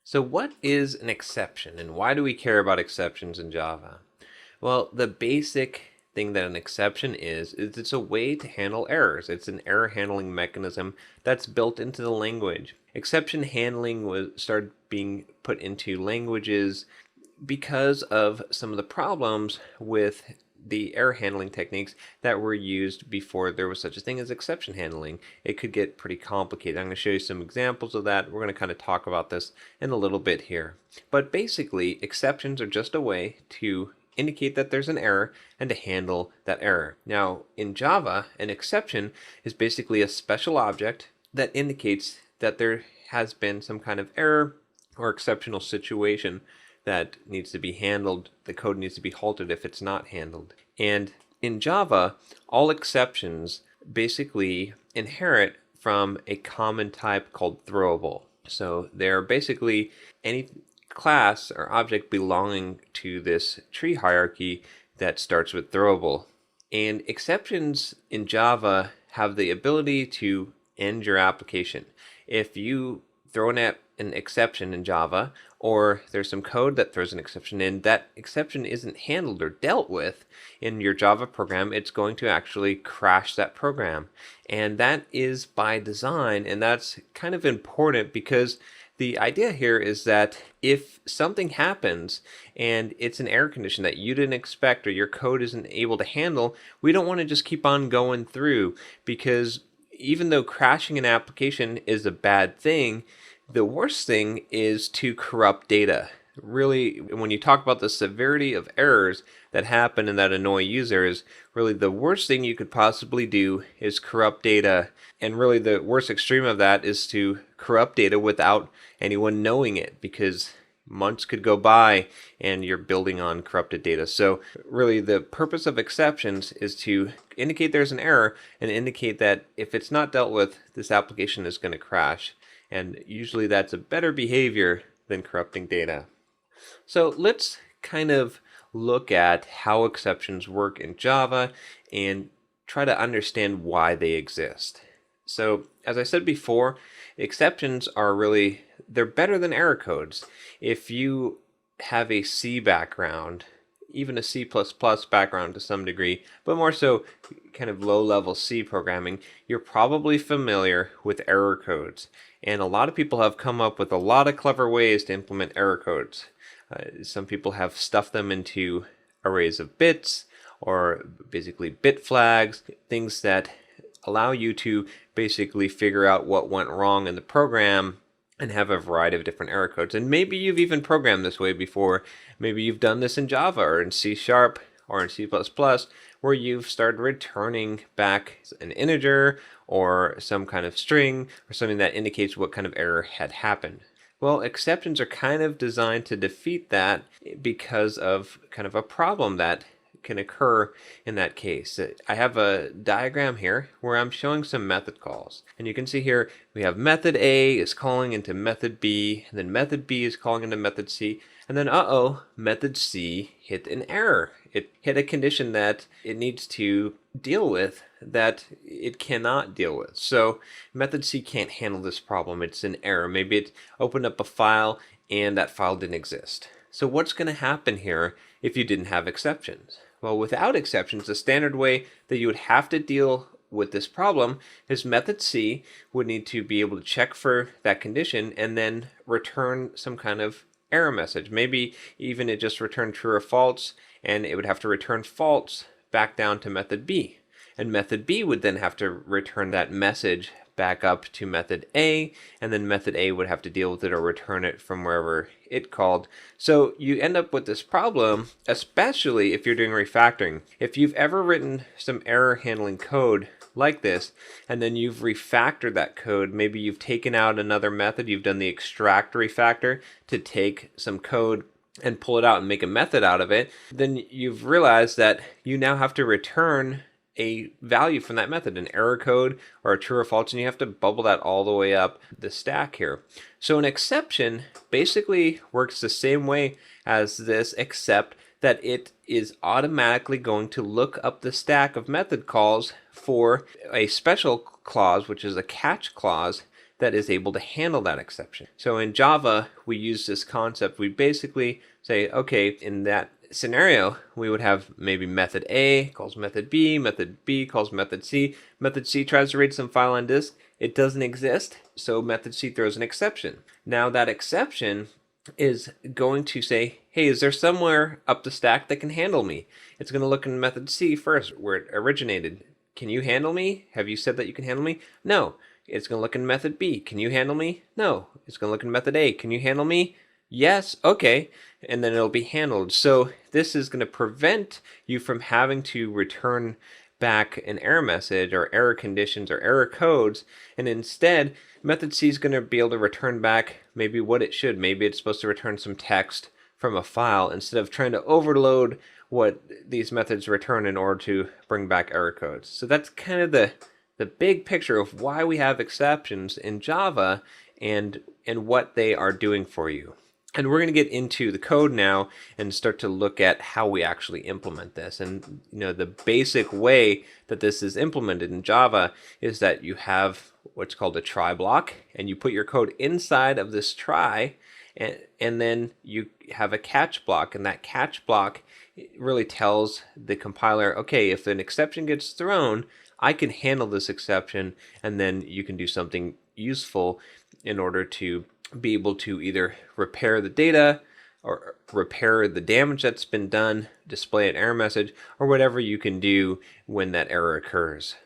So what is an exception and why do we care about exceptions in Java? Well, the basic thing that an exception is it's a way to handle errors. It's an error handling mechanism that's built into the language. Exception handling was started being put into languages because of some of the problems with the error handling techniques that were used before there was such a thing as exception handling. It could get pretty complicated. I'm going to show you some examples of that. We're going to kind of talk about this in a little bit here. But basically, exceptions are just a way to indicate that there's an error and to handle that error. Now, in Java, an exception is basically a special object that indicates that there has been some kind of error or exceptional situation that needs to be handled. The code needs to be halted if it's not handled. And in Java, all exceptions basically inherit from a common type called throwable. So they're basically any class or object belonging to this tree hierarchy that starts with throwable. And exceptions in Java have the ability to end your application. If you throw an exception in Java, or there's some code that throws an exception in, that exception isn't handled or dealt with in your Java program, it's going to actually crash that program. And that is by design, and that's kind of important because the idea here is that if something happens and it's an error condition that you didn't expect or your code isn't able to handle, we don't want to just keep on going through, because even though crashing an application is a bad thing, the worst thing is to corrupt data. Really, when you talk about the severity of errors that happen and that annoy users, really the worst thing you could possibly do is corrupt data. And really the worst extreme of that is to corrupt data without anyone knowing it, because months could go by and you're building on corrupted data. So really the purpose of exceptions is to indicate there's an error and indicate that if it's not dealt with, this application is going to crash. And usually that's a better behavior than corrupting data. So let's kind of look at how exceptions work in Java and try to understand why they exist. So as I said before, exceptions are they're better than error codes. If you have a C background, even a C++ background to some degree, but more so kind of low-level C programming, you're probably familiar with error codes. And a lot of people have come up with a lot of clever ways to implement error codes. Some people have stuffed them into arrays of bits, or basically bit flags, things that allow you to basically figure out what went wrong in the program and have a variety of different error codes. And maybe you've even programmed this way before. Maybe you've done this in Java or in C# or in C++, where you've started returning back an integer or some kind of string or something that indicates what kind of error had happened. Well, exceptions are kind of designed to defeat that because of kind of a problem that can occur in that case. I have a diagram here where I'm showing some method calls. And you can see here we have method A is calling into method B, and then method B is calling into method C, and then method C hit an error. It hit a condition that it needs to deal with that it cannot deal with. So method C can't handle this problem. It's an error. Maybe it opened up a file and that file didn't exist. So what's going to happen here if you didn't have exceptions? Well, without exceptions, the standard way that you would have to deal with this problem is method C would need to be able to check for that condition and then return some kind of error message. Maybe even it just returned true or false, and it would have to return false back down to method B. And method B would then have to return that message back up to method A, and then method A would have to deal with it or return it from wherever it called. So you end up with this problem, especially if you're doing refactoring. If you've ever written some error handling code like this, and then you've refactored that code, maybe you've taken out another method, you've done the extract refactor to take some code and pull it out and make a method out of it, then you've realized that you now have to return a value from that method, an error code or a true or false, and you have to bubble that all the way up the stack here. So an exception basically works the same way as this, except that it is automatically going to look up the stack of method calls for a special clause, which is a catch clause, that is able to handle that exception. So in Java, we use this concept. We basically say, okay, in that scenario, we would have maybe method A calls method B calls method C tries to read some file on disk. It doesn't exist, so method C throws an exception. Now that exception is going to say, hey, is there somewhere up the stack that can handle me? It's going to look in method C first, where it originated. Can you handle me? Have you said that you can handle me? No. It's going to look in method B. Can you handle me? No. It's going to look in method A. Can you handle me? Yes. Okay. And then it'll be handled. So this is going to prevent you from having to return back an error message or error conditions or error codes, and instead method C is going to be able to return back maybe what it should. Maybe it's supposed to return some text from a file instead of trying to overload what these methods return in order to bring back error codes. So that's kind of the big picture of why we have exceptions in Java and what they are doing for you. And we're going to get into the code now and start to look at how we actually implement this. And the basic way that this is implemented in Java is that you have what's called a try block, and you put your code inside of this try, and then you have a catch block, and that catch block really tells the compiler, okay, if an exception gets thrown, I can handle this exception, and then you can do something useful in order to be able to either repair the data or repair the damage that's been done, display an error message, or whatever you can do when that error occurs.